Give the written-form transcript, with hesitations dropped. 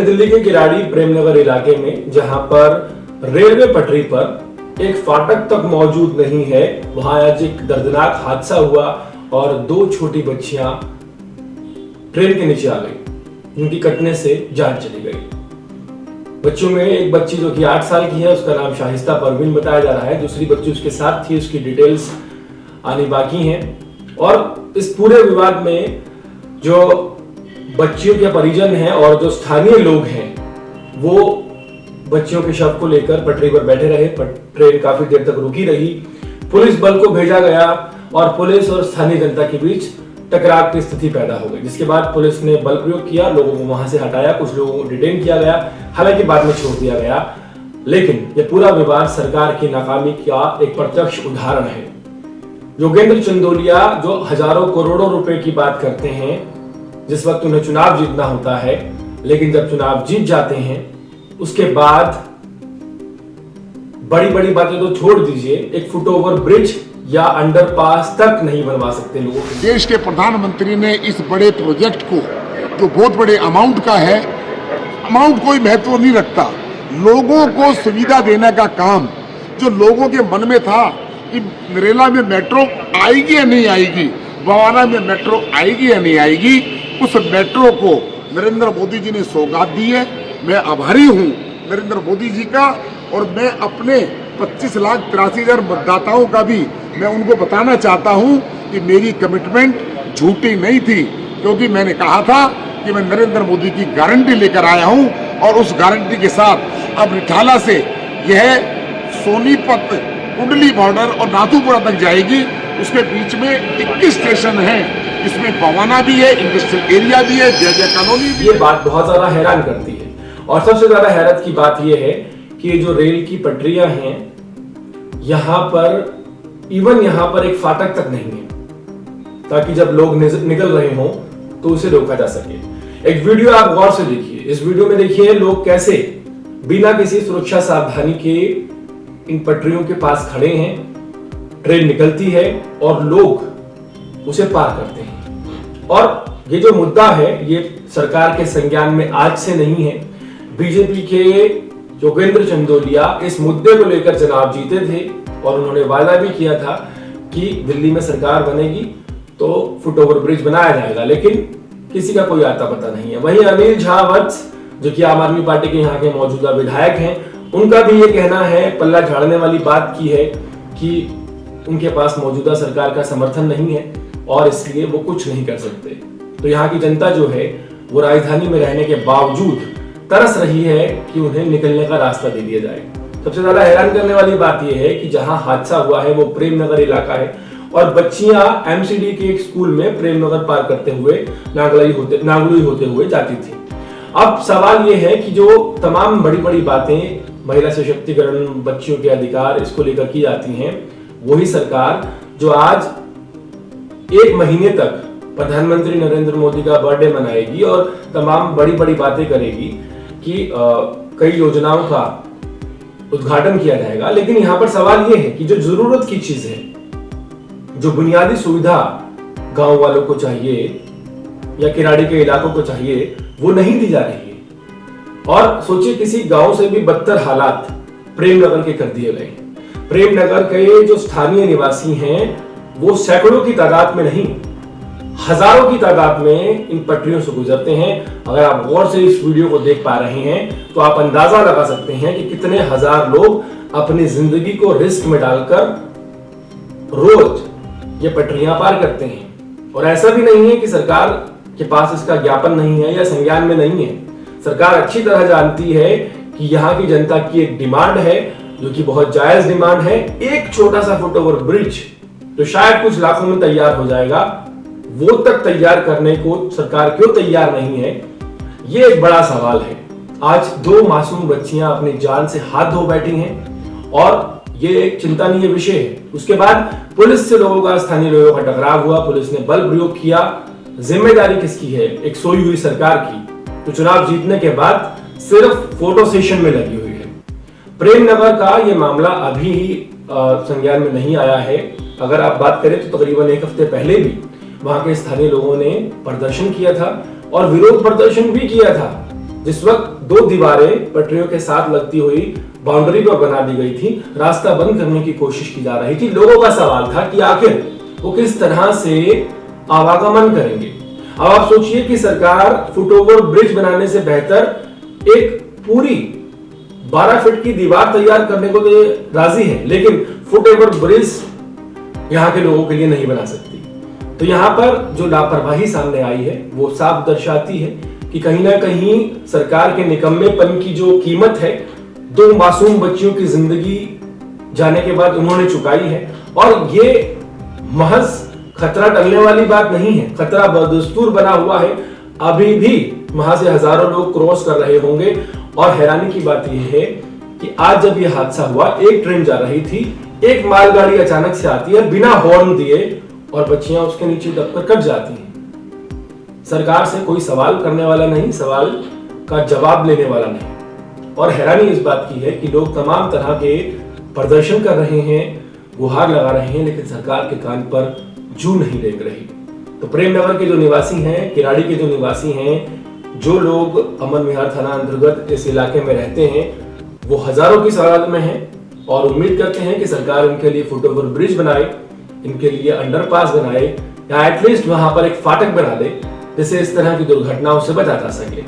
दिल्ली के किराड़ी प्रेमनगर इलाके में, जहां पर रेलवे पटरी पर एक फाटक तक मौजूद नहीं है, वहां आज एक दर्दनाक हादसा हुआ और 2 छोटी बच्चियां ट्रेन के नीचे आ गई, जिनकी कटने से जान चली गई। बच्चों में एक बच्ची जो कि 8 साल की है, उसका नाम शाहिस्ता परवीन बताया जा रहा है। दूसरी बच्ची उसके साथ थी, उसकी डिटेल्स आनी बाकी हैं। और इस पूरे विवाद में जो बच्चियों के परिजन हैं और जो स्थानीय लोग हैं, वो बच्चियों के शव को लेकर पटरी पर बैठे रहे। ट्रेन काफी देर तक रुकी रही। पुलिस बल को भेजा गया और पुलिस और स्थानीय जनता के बीच टकराव की स्थिति पैदा हो गई, जिसके बाद पुलिस ने बल प्रयोग किया, लोगों को वहां से हटाया, कुछ लोगों को डिटेन किया गया, हालांकि बाद में छोड़ दिया गया। लेकिन यह पूरा विवाद सरकार की नाकामी का एक प्रत्यक्ष उदाहरण है। योगेंद्र चंदोलिया जो हजारों करोड़ों रुपए की बात करते हैं, जिस वक्त उन्हें चुनाव जीतना होता है, लेकिन जब चुनाव जीत जाते हैं उसके बाद बड़ी बड़ी बातें तो छोड़ दीजिए, एक फुटओवर ब्रिज या अंडरपास तक नहीं बनवा सकते लोगों को। देश के प्रधानमंत्री ने इस बड़े प्रोजेक्ट को, जो बहुत बड़े अमाउंट का है, अमाउंट कोई महत्व नहीं रखता, लोगों को सुविधा देने का काम जो लोगों के मन में था कि नरेला में मेट्रो आएगी या नहीं आएगी, बवाना में मेट्रो आएगी या नहीं आएगी, उस मेट्रो को नरेंद्र मोदी जी ने सौगात दी है। मैं आभारी हूं नरेंद्र मोदी जी का, और मैं अपने 25,83,000 मतदाताओं का भी मैं उनको बताना चाहता हूं कि मेरी कमिटमेंट झूठी नहीं थी, क्योंकि मैंने कहा था कि मैं नरेंद्र मोदी की गारंटी लेकर आया हूं, और उस गारंटी के साथ अब रिठाला से यह सोनीपत, कुंडली बॉर्डर और नाथुपुरा तक जाएगी। उसके बीच में 21 स्टेशन हैं, इसमें बवाना भी है, इंडस्ट्रियल एरिया भी है, जय कॉलोनी भी। ये बात बहुत ज्यादा हैरान करती है, और सबसे ज्यादा हैरत की बात यह है कि ये जो रेल की पटरियां हैं, यहाँ पर एक फाटक तक नहीं है, ताकि जब लोग निकल रहे हों तो उसे रोका जा सके। एक वीडियो आप गौर से देखिए। इस वीडियो में देखिए लोग कैसे बिना किसी सुरक्षा सावधानी के इन पटरियों के पास खड़े हैं। ट्रेन निकलती है और लोग उसे पार करते हैं। और ये जो मुद्दा है, ये सरकार के संज्ञान में आज से नहीं है। बीजेपी के योगेंद्र चंदोलिया इस मुद्दे को लेकर चुनाव जीते थे और उन्होंने वादा भी किया था कि दिल्ली में सरकार बनेगी तो फुटओवर ब्रिज बनाया जाएगा, लेकिन किसी का कोई आता पता नहीं है। वहीं अनिल झा वत्स, जो कि आम आदमी पार्टी के यहाँ के मौजूदा विधायक हैं, उनका भी ये कहना है, पल्ला झाड़ने वाली बात की है कि उनके पास मौजूदा सरकार का समर्थन नहीं है और इसलिए वो कुछ नहीं कर सकते। तो यहाँ की जनता जो है वो राजधानी में रहने के बावजूद तरस रही है कि उन्हें निकलने का रास्ता दे दिया जाए। सबसे ज्यादा हैरान करने वाली बात यह है कि जहां हादसा हुआ है वो प्रेमनगर इलाका है और बच्चियां एमसीडी के एक स्कूल में प्रेमनगर पार करते हुए नांगलुई होते हुए जाती थी। अब सवाल यह है कि जो तमाम बड़ी बड़ी बातें, महिला सशक्तिकरण, बच्चियों के अधिकार, इसको लेकर की जाती हैं, वही सरकार जो आज 1 महीने तक प्रधानमंत्री नरेंद्र मोदी का बर्थडे मनाएगी और तमाम बड़ी बड़ी बातें करेगी कि कई योजनाओं का उद्घाटन किया जाएगा, लेकिन यहां पर सवाल यह है कि जो जरूरत की चीज है, जो बुनियादी सुविधा गांव वालों को चाहिए या किराड़ी के इलाकों को चाहिए, वो नहीं दी जा रही है। और सोचिए, किसी गांव से भी बदतर हालात प्रेमनगर के कर दिए गए। प्रेमनगर के जो स्थानीय निवासी हैं वो सैकड़ों की तादाद में नहीं, हजारों की तादाद में इन पटरियों से गुजरते हैं। अगर आप गौर से इस वीडियो को देख पा रहे हैं तो आप अंदाजा लगा सकते हैं कि कितने हजार लोग अपनी जिंदगी को रिस्क में डालकर रोज ये पटरियां पार करते हैं। और ऐसा भी नहीं है कि सरकार के पास इसका ज्ञापन नहीं है या संज्ञान में नहीं है। सरकार अच्छी तरह जानती है कि यहाँ की जनता की एक डिमांड है, जो कि बहुत जायज डिमांड है। एक छोटा सा फुटओवर ब्रिज तो शायद कुछ लाखों में तैयार हो जाएगा, वो तक तैयार करने को सरकार क्यों तैयार नहीं है, ये एक बड़ा सवाल है। आज 2 मासूम बच्चियां अपनी जान से हाथ धो बैठी हैं और ये एक चिंतनीय विषय है। उसके बाद पुलिस से लोगों का, स्थानीय लोगों का टकराव हुआ, पुलिस ने बल प्रयोग किया। जिम्मेदारी किसकी है? एक सोई हुई सरकार की, तो चुनाव जीतने के बाद सिर्फ फोटो सेशन में लगी हुई है। प्रेमनगर का ये मामला अभी संज्ञान में नहीं आया है। अगर आप बात करें तो तकरीबन 1 हफ्ते पहले भी वहां के स्थानीय लोगों ने प्रदर्शन किया था और विरोध प्रदर्शन भी किया था, जिस वक्त 2 दीवारें पटरियों के साथ लगती हुई बाउंड्री पर बना दी गई थी, रास्ता बंद करने की कोशिश की जा रही थी। लोगों का सवाल था कि आखिर वो किस तरह से आवागमन करेंगे। अब आप सोचिए कि सरकार फुटओवर ब्रिज बनाने से बेहतर एक पूरी 12 फीट की दीवार तैयार करने को तो राजी है, लेकिन फुटओवर ब्रिज यहां के लोगों के लिए नहीं बना सकती। तो यहां पर जो लापरवाही सामने आई है वो साफ दर्शाती है कि कहीं ना कहीं सरकार के निकम्मेपन की जो कीमत है 2 मासूम बच्चियों की जिंदगी जाने के बाद उन्होंने चुकाई है। और ये महज खतरा टलने वाली बात नहीं है, खतरा बदस्तूर बना हुआ है। अभी भी वहां से हजारों लोग क्रॉस कर रहे होंगे। और हैरानी की बात यह है कि आज जब यह हादसा हुआ, एक ट्रेन जा रही थी, एक मालगाड़ी अचानक से आती है बिना हॉर्न दिए और बच्चियां उसके नीचे दबकर कट जाती हैं। सरकार से कोई सवाल करने वाला नहीं, सवाल का जवाब लेने वाला नहीं। और हैरानी इस बात की है कि लोग तमाम तरह के प्रदर्शन कर रहे हैं, गुहार लगा रहे हैं, लेकिन सरकार के कान पर जू नहीं रेंग रही। तो प्रेम नगर के जो निवासी हैं, किराड़ी के जो निवासी हैं, जो लोग अमन विहार थाना अंतर्गत इस इलाके में रहते हैं, वो हजारों की तादाद में हैं और उम्मीद करते हैं कि सरकार इनके लिए फुटओवर ब्रिज बनाए, इनके लिए अंडरपास बनाए या एटलीस्ट वहां पर एक फाटक बना दे जिससे इस तरह की दुर्घटनाओं से बचा जा सके।